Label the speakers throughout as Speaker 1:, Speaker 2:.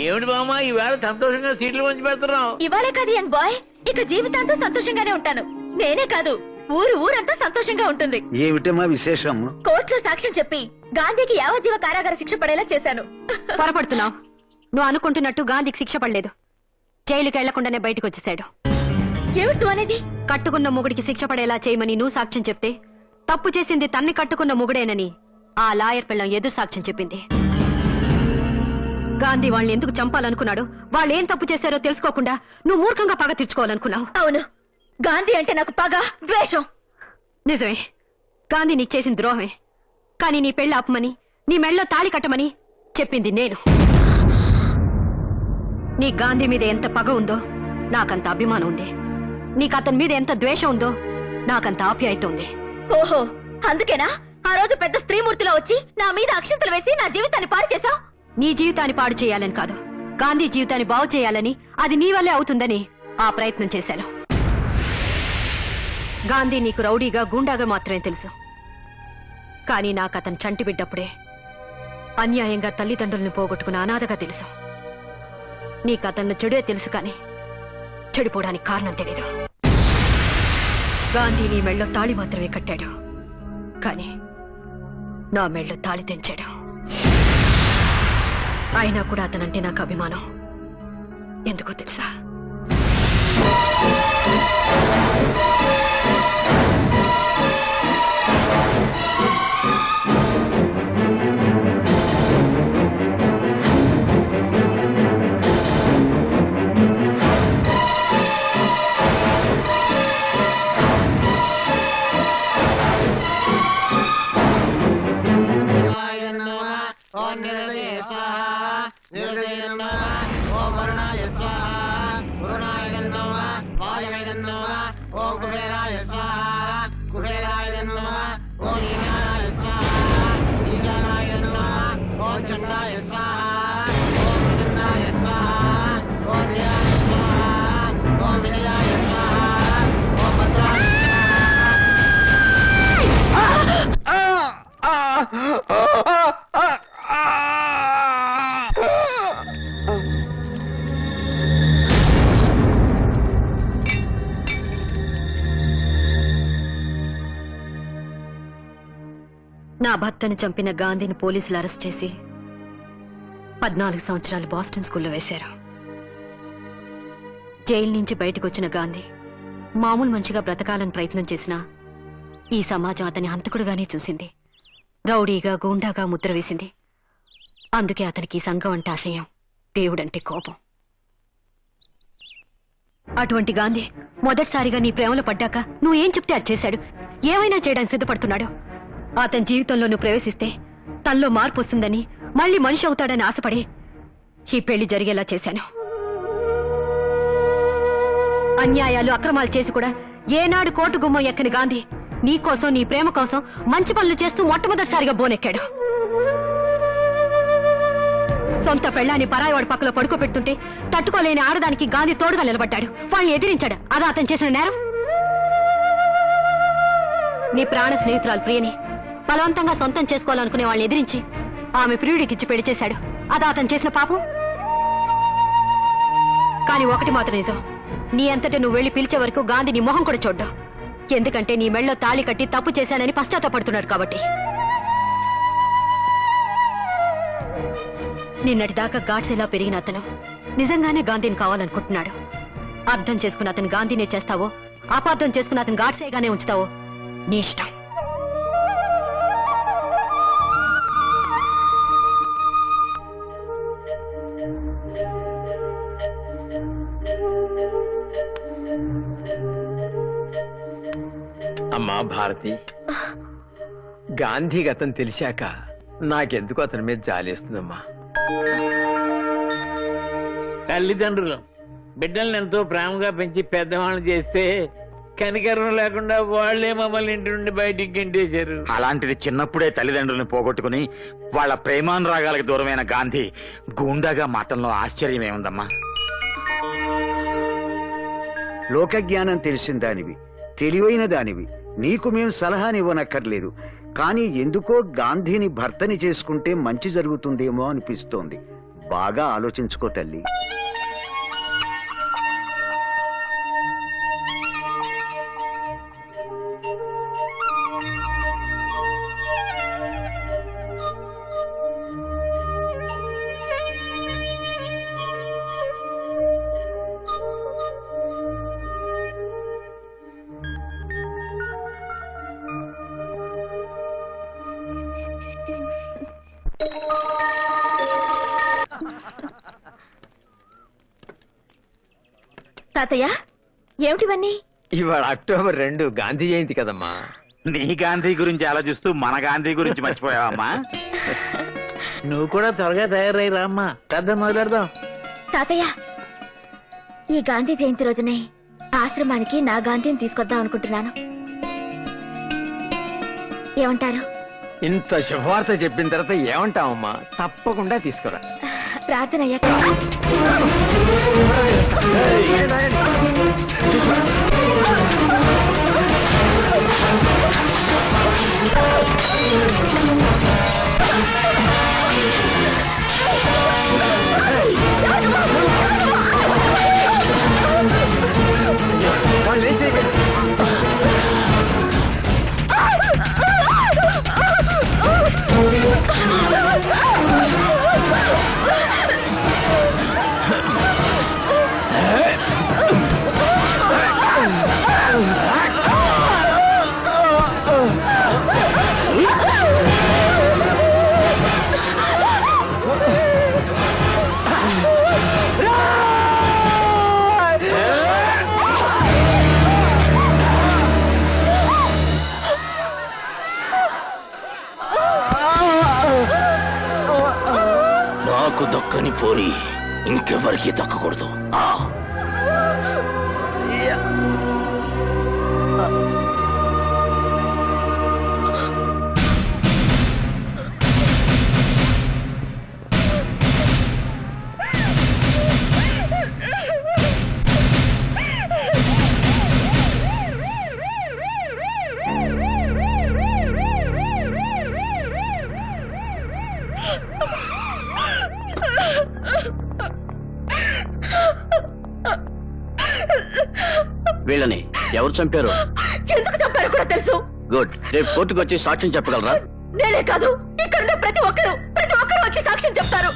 Speaker 1: ఏమిటి బామ్మ ఈవేళ సంతోషంగా సీట్లు మంచి పెడుతున్నావు?
Speaker 2: ఇవాళే కాదు యంగ్ బాయ్, ఇక జీవితాంతం సంతోషంగానే ఉంటాను. నేనే కాదు, ఊరంతా సంతోషంగా ఉంటుంది.
Speaker 3: ఏమిటమ్మా విశేషం?
Speaker 2: కోర్టులో సాక్ష్యం చెప్పి గాంధీకి యావజ్జీవ కారాగార శిక్ష పడేలా చేశాను.
Speaker 4: పొరపడుతున్నావు. నువ్వు అనుకుంటున్నట్టు గాంధీకి శిక్ష పడలేదు. జైలుకి వెళ్లకుండానే బయటకు వచ్చేశాడు.
Speaker 2: ఏమిటి అనేది?
Speaker 4: కట్టుకున్న మొగుడికి శిక్ష పడేలా చేయమని నువ్వు సాక్ష్యం చెప్తే తప్పు చేసింది తన్ని కట్టుకున్న మొగుడేనని ఆ లాయర్ పిల్లం ఎదురు సాక్ష్యం చెప్పింది. గాంధీ వాళ్ళని ఎందుకు చంపాలనుకున్నాడు, వాళ్ళు ఏం తప్పు చేశారో తెలుసుకోకుండా నువ్వు మూర్ఖంగా పగ తీర్చుకోవాలనుకున్నావు.
Speaker 2: అవును, గాంధీ అంటే నాకు పగ, ద్వేషం.
Speaker 4: నిజమే, గాంధీ నీకు చేసిన ద్రోహమే. కానీ నీ పెళ్లి ఆపమని, నీ మెళ్ళలో తాళి కట్టమని చెప్పింది నేను. నీ గాంధీ మీద ఎంత పగ ఉందో నాకంత అభిమానం ఉంది. నీకు అతని మీద ఎంత ద్వేషం ఉందో నాకంత ఆప్యాయత ఉంది.
Speaker 2: ఓహో, అందుకేనా ఆ రోజు పెద్ద స్త్రీమూర్తిలో వచ్చి నా మీద అక్షంతలు వేసి నా జీవితాన్ని పాడు చేశావు?
Speaker 4: నీ జీవితాన్ని పాడు చేయాలని కాదు, గాంధీ జీవితాన్ని బాగు చేయాలని, అది నీ వల్లే అవుతుందని ఆ ప్రయత్నం చేశాను. గాంధీ నీకు రౌడీగా, గూండాగా మాత్రమే తెలుసు. కానీ నాకు అతను చంటి బిడ్డప్పుడే అన్యాయంగా తల్లిదండ్రుల్ని పోగొట్టుకున్న అనాథగా తెలుసు. నీకు అతను చెడే తెలుసు, కానీ చెడిపోవడానికి కారణం తెలీదు. గాంధీ నీ మెళ్ళో తాళి మాత్రమే కట్టాడు, కానీ నా మెళ్ళో తాళి తెంచాడు. అయినా కూడా అతనంటే నాకు అభిమానం. ఎందుకో తెలుసా? నా భర్తను చంపిన గాంధీని పోలీసులు అరెస్ట్ చేసి 14 సంవత్సరాలు బాస్టన్ స్కూల్లో వేశారు. జైలు నుంచి బయటకు వచ్చిన గాంధీ మామూలు మనిషిగా బ్రతకాలని ప్రయత్నం చేసినా ఈ సమాజం అతని హంతకుడుగానే చూసింది. రౌడీగా, గూండాగా ముద్ర వేసింది. అందుకే అతనికి సంఘం అంటే అసహ్యం, దేవుడంటే కోపం. అటువంటి గాంధీ మొదటిసారిగా నీ ప్రేమలో పడ్డాక నువ్వేం చెప్తే అది చేశాడు. ఏమైనా చేయడానికి సిద్ధపడుతున్నాడు. అతని జీవితంలో నువ్వు ప్రవేశిస్తే తనలో మార్పు వస్తుందని, మళ్ళీ మనిషి అవుతాడని ఆశపడి ఈ పెళ్లి జరిగేలా చేశాను. అన్యాయాలు, అక్రమాలు చేసి కూడా ఏనాడు కోర్టు గుమ్మం ఎక్కని గాంధీ నీ కోసం, నీ ప్రేమ కోసం మంచి పనులు చేస్తూ మొట్టమొదటిసారిగా బోనెక్కాడు. సొంత పెళ్ళాన్ని పరాయివాడి పక్కలో పడుకోబెడుతుంటే తట్టుకోలేని ఆడదానికి గాంధీ తోడుగా నిలబడ్డాడు. వాళ్ళని ఎదిరించాడు. అదా అతను చేసిన నేరం? నీ ప్రాణ స్నేహితురాలు ప్రియని బలవంతంగా సొంతం చేసుకోవాలనుకునే వాళ్ళని ఎదిరించి ఆమె ప్రియుడికిచ్చి పెళ్లి చేశాడు. అదా అతను చేసిన పాపం? కానీ ఒకటి మాత్రం నిజం, నీ అంతటా నువ్వు వెళ్లి పిలిచే వరకు గాంధీ నీ మొహం కూడా చూడ్డావు. ఎందుకంటే నీ మెళ్ళో తాళి కట్టి తప్పు చేశానని పశ్చాత్తాపడుతున్నాడు కాబట్టి. నిన్నటి దాకా గాడ్సేలా పెరిగిన అతను నిజంగానే గాంధీని కావాలనుకుంటున్నాడు. అర్థం చేసుకున్న అతను గాంధీనే చేస్తావో, అపార్థం చేసుకున్న అతను గాడ్సేగానే ఉంచుతావో నీ ఇష్టం.
Speaker 1: అమ్మా భారతి, గాంధీ గతం తెలిసాక నాకెందుకు అతని మీద జాలేస్తుందమ్మా. తల్లిదండ్రులు బిడ్డల్ని ఎంతో ప్రేమగా పెంచి పెద్దవాళ్ళని చేస్తే కనికరం లేకుండా వాళ్లే మమ్మల్ని ఇంటి నుండి బయటికి గెంటేశారు.
Speaker 3: అలాంటిది చిన్నప్పుడే తల్లిదండ్రులను పోగొట్టుకుని వాళ్ళ ప్రేమానురాగాలకు దూరమైన గాంధీ గూండాగా మాటల్లో ఆశ్చర్యమేముందమ్మా. లోకజ్ఞానం తెలిసిన దానివి, తెలివైన దానివి, నీకు మేము సలహానివ్వనక్కర్లేదు. కానీ ఎందుకో గాంధీని భర్తని చేసుకుంటే మంచి జరుగుతుందేమో అనిపిస్తోంది.
Speaker 5: బాగా ఆలోచించుకో తల్లి.
Speaker 2: తాతయ్య ఏమిటివన్నీ?
Speaker 6: ఇవాళ అక్టోబర్ 2 గాంధీ జయంతి కదమ్మా.
Speaker 3: నీ గాంధీ గురించి ఆలోచిస్తూ మన గాంధీ గురించి మర్చిపోయావమ్మా.
Speaker 1: నువ్వు కూడా త్వరగా తయారై రామ్మా, పెద్ద మొదలెడదాం.
Speaker 2: తాతయ్య ఈ గాంధీ జయంతి రోజునే ఆశ్రమానికి నా గాంధీని తీసుకొద్దాం అనుకుంటున్నాను. ఏమంటారు?
Speaker 6: ఇంత శుభవార్త చెప్పిన తర్వాత ఏమంటావమ్మా? తప్పకుండా తీసుకురా.
Speaker 2: ప్రార్థన అయ్యాక
Speaker 7: నాకు దక్కని పోరి ఇంకెవరికి దక్కకూడదు. వీళ్ళని ఎవరు చంపారు?
Speaker 2: ఎందుకు చెప్పారు కూడా తెలుసు.
Speaker 7: గుడ్. రేపు కోర్టుకు వచ్చి సాక్ష్యం చెప్పగలరా?
Speaker 2: నేనే కాదు, ఇక్కడ ప్రతి ఒక్కరు వచ్చి సాక్ష్యం చెప్తారు.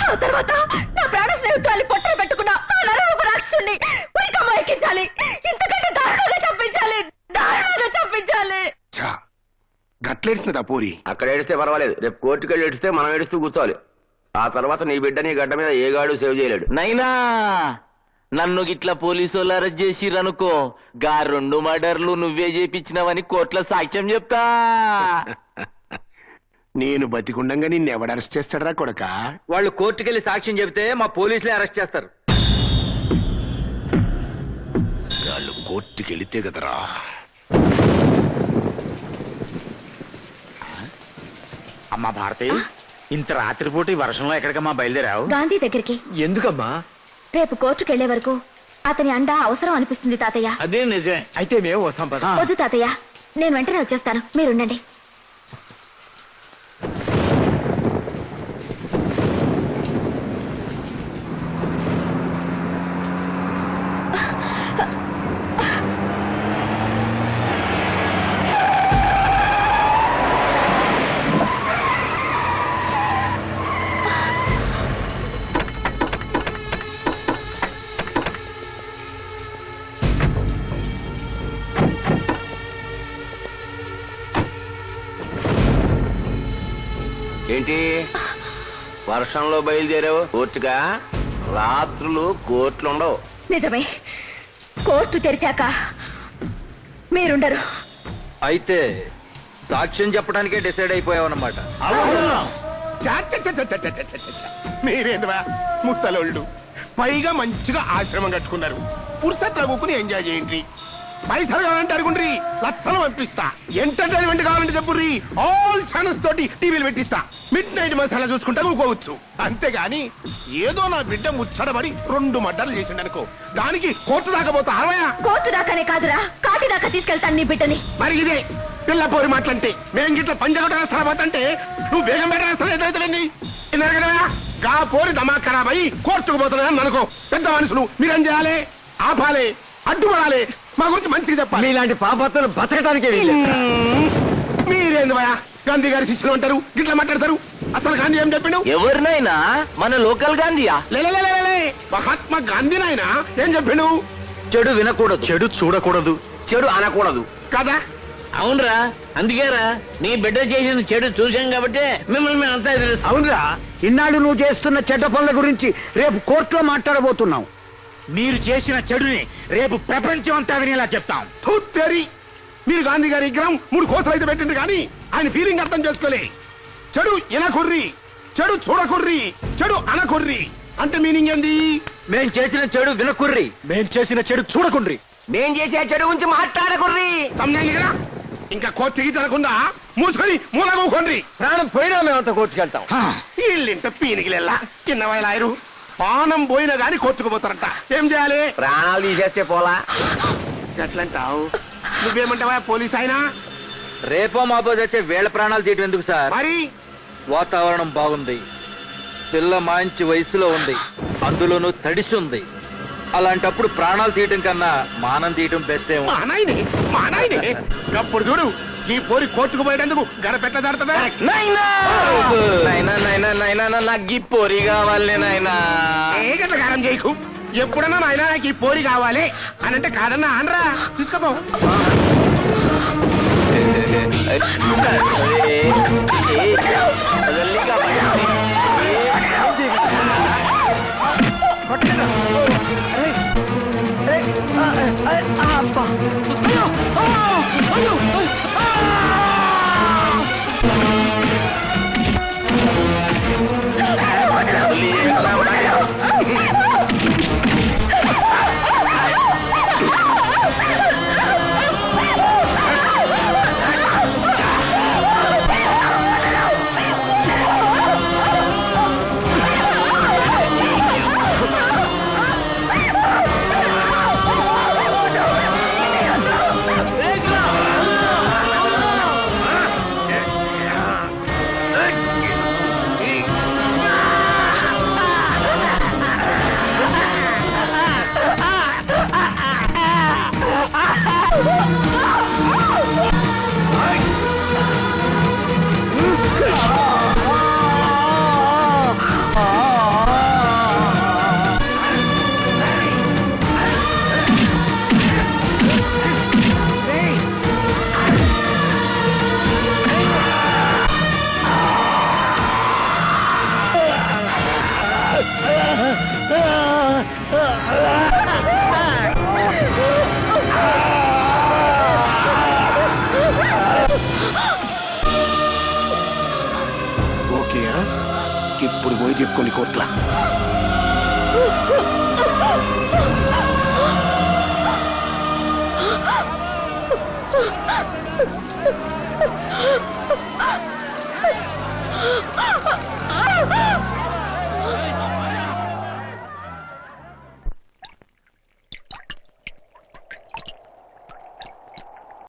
Speaker 2: ఆ తర్వాత నా ప్రాణ స్నేహితురాలి పొట్టలు పెట్టుకున్న ఆ నరరూప రాక్షసుని ఉరికమ్మ ఎక్కించాలి. ఇంతకంటే దారుణంగా చంపించాలి.
Speaker 5: గట్లేడిసినదా పోరి?
Speaker 7: అక్కడ ఏడిస్తే పర్వాలేదు, రేపు కోర్టుకు వెళ్ళి ఏడిస్తే మనం ఏడుస్తూ కూర్చోవాలి. ఆ తర్వాత నీ బిడ్డ నీ గడ్డ మీద ఏ గాడు సేవ్ చేయలేడు.
Speaker 8: నైనా నన్ను గిట్లా పోలీసు వాళ్ళు అరెస్ట్ చేసిరనుకో, గా 2 మర్డర్లు నువ్వే చేపించినవని కోర్టులో సాక్ష్యం చెప్తా.
Speaker 5: నేను బతికుండంగా నిన్ను ఎవడు అరెస్ట్ చేస్తాడరా కొడక?
Speaker 6: వాళ్ళు కోర్టుకెళ్లి సాక్ష్యం చెబితే మా పోలీసులే అరెస్ట్ చేస్తారు.
Speaker 5: వాళ్ళు కోర్టుకెళితే కదరా.
Speaker 3: అమ్మా భారతి, ఇంత రాత్రిపూట ఈ వర్షంలో ఎక్కడికమ్మా బయలుదేరావు?
Speaker 2: గాంధీ దగ్గరికి.
Speaker 6: ఎందుకమ్మా?
Speaker 2: రేపు కోర్టుకు వెళ్లే వరకు అతని అండ అవసరం అనిపిస్తుంది తాతయ్య.
Speaker 1: అదే నిజమే.
Speaker 6: అయితే మేము వస్తాం పద.
Speaker 2: వద్దు తాతయ్య, నేను వెంటనే వచ్చేస్తాను, మీరుండండి.
Speaker 7: ఏంటి వర్షంలో బయలుదేరావు కోర్టుగా? రాత్రులు కోర్టులు ఉండవు.
Speaker 2: నిజమే, కోర్టు తెరిచాక మీరుండరు.
Speaker 6: అయితే సాక్ష్యం చెప్పడానికే డిసైడ్ అయిపోయావన్నమాట.
Speaker 5: మీరేందువా ముసలోళ్ళు, పైగా మంచిగా ఆశ్రమం కట్టుకున్నారు. పురుషత్వ కూకుని ఎంజాయ్ చేయండి. పైసలు కావాలంటే అడుగుండ్రి, లక్షలు పంపిస్తా. ఎంటర్టైన్మెంట్ కావాలంటే చెప్పుర్రి, ఆల్ ఛానల్స్ తోటి టీవీలు పెట్టిస్తా. మిడ్ నైట్ మసాలా చూసుకుంటా ఊకోవచ్చు. అంతేగాని ఏదో నా బిడ్డ ముచ్చడబడి 2 మర్డర్లు చేసిండనుకో, దానికి కోర్టు దాకా పోతా.
Speaker 2: కోర్టు దాకానే కాదురా, కాటి దాకా తీసుకెళ్తాను నీ బిడ్డని.
Speaker 5: మరి ఇదే పిల్ల పోరి మాటలంటే. మేం గిట్ల పంజగొట్ట వేస్తా పోతంటే నువ్వు వేగం పెట్టేస్తా. ఎదురైతే గా పోరి దమాక్ ఖరాబ్ అయ్యి కోర్టుకు పోతున్నాయని అనుకో. పెద్ద మనుషులు మీరేం చేయాలి? ఆపాలి, అడ్డుపడాలి, మా గురించి మంచిగా చెప్పాలి.
Speaker 6: మీలాంటి పాపత్తులు బతకటానికే
Speaker 5: మీరేంది భయ గాంధీ గారి శిష్యులు అంటారు, గిట్లా మాట్లాడతారు. అసలు గాంధీ ఏం చెప్పిండు?
Speaker 8: ఎవరినైనా మన లోకల్ గాంధీయా?
Speaker 5: లే మహాత్మా గాంధీ నాయన ఏం చెప్పిండు?
Speaker 8: చెడు వినకూడదు,
Speaker 3: చెడు చూడకూడదు,
Speaker 7: చెడు అనకూడదు
Speaker 5: కదా?
Speaker 1: అవునరా, అందుకేరా నీ బిడ్డ చేసిన చెడు చూసాం కాబట్టి మిమ్మల్ని మేము అంతా తెలుసు.
Speaker 6: అవునరా, ఇన్నాళ్ళు నువ్వు చేస్తున్న చెడ్డ పనుల గురించి రేపు కోర్టులో మాట్లాడబోతున్నావు.
Speaker 3: మీరు చేసిన చెడుని రేపు ప్రపంచం అంతా వినేలా చెప్తాం.
Speaker 5: తూత్తేరి, మీరు గాంధీ గారి విగ్రహం 3 కోతలు అయితే పెట్టిండ్రు కానీ ఆయన ఫీలింగ్ అర్థం చేసుకోలే. చెడు ఎనకుర్రి, చెడు చూడకుర్రి, చెడు అనకుర్రి అంటే మీనింగ్ ఏంది?
Speaker 6: మేం చేసిన చెడు వినకుర్రి,
Speaker 3: మేం చేసిన చెడు చూడకుండ్రి.
Speaker 7: మేం చేసే చెడు గురించి మాట్లాడకుర్రి.
Speaker 5: సమజాలి కదా? ఇంకా కోర్టుకి తినకుండా మూసుకొని మూలగూకోండి.
Speaker 6: ప్రాణం పోయినా మేమంతా కోర్టుకెళ్తాం.
Speaker 5: వీళ్ళింట పీనికిలెల్లా కింద వయలాయరు పానం పోయినా గాని కోర్టుకు పోతారంట. ఏం చేయాలి?
Speaker 7: ప్రాణాలు తీసేస్తే పోలా.
Speaker 5: ఎట్లంటావు? నువ్వేమంటావా పోలీస్ అయినా?
Speaker 8: రేపో మాపో తెచ్చే వేళ ప్రాణాలు తీయటం ఎందుకు సార్?
Speaker 5: మరి
Speaker 8: వాతావరణం బాగుంది, పిల్ల మంచి వయసులో ఉంది, అందులోనూ తడిసి ఉంది. అలాంటప్పుడు ప్రాణాలు తీయటం కన్నా మానం తీయటం బెస్ట్ ఏమో.
Speaker 5: మా నాయనే అప్పుడు చూడు ఈ పోరి కోర్టుకు పోయేటందుకు గడపెట్ట దాడుతుందా?
Speaker 8: నాకు ఈ పొరి కావాలి నాయనా.
Speaker 5: ఏ గట్ల కారం చేయకు. ఎప్పుడన్నా నాయన నాకు ఈ పోరి కావాలి అని అంటే కాదన్నా అనరా, తీసుకోపో. ఓకే, ఇప్పుడు పోయి చెప్పుకోండి కోర్టులా.
Speaker 2: Ah!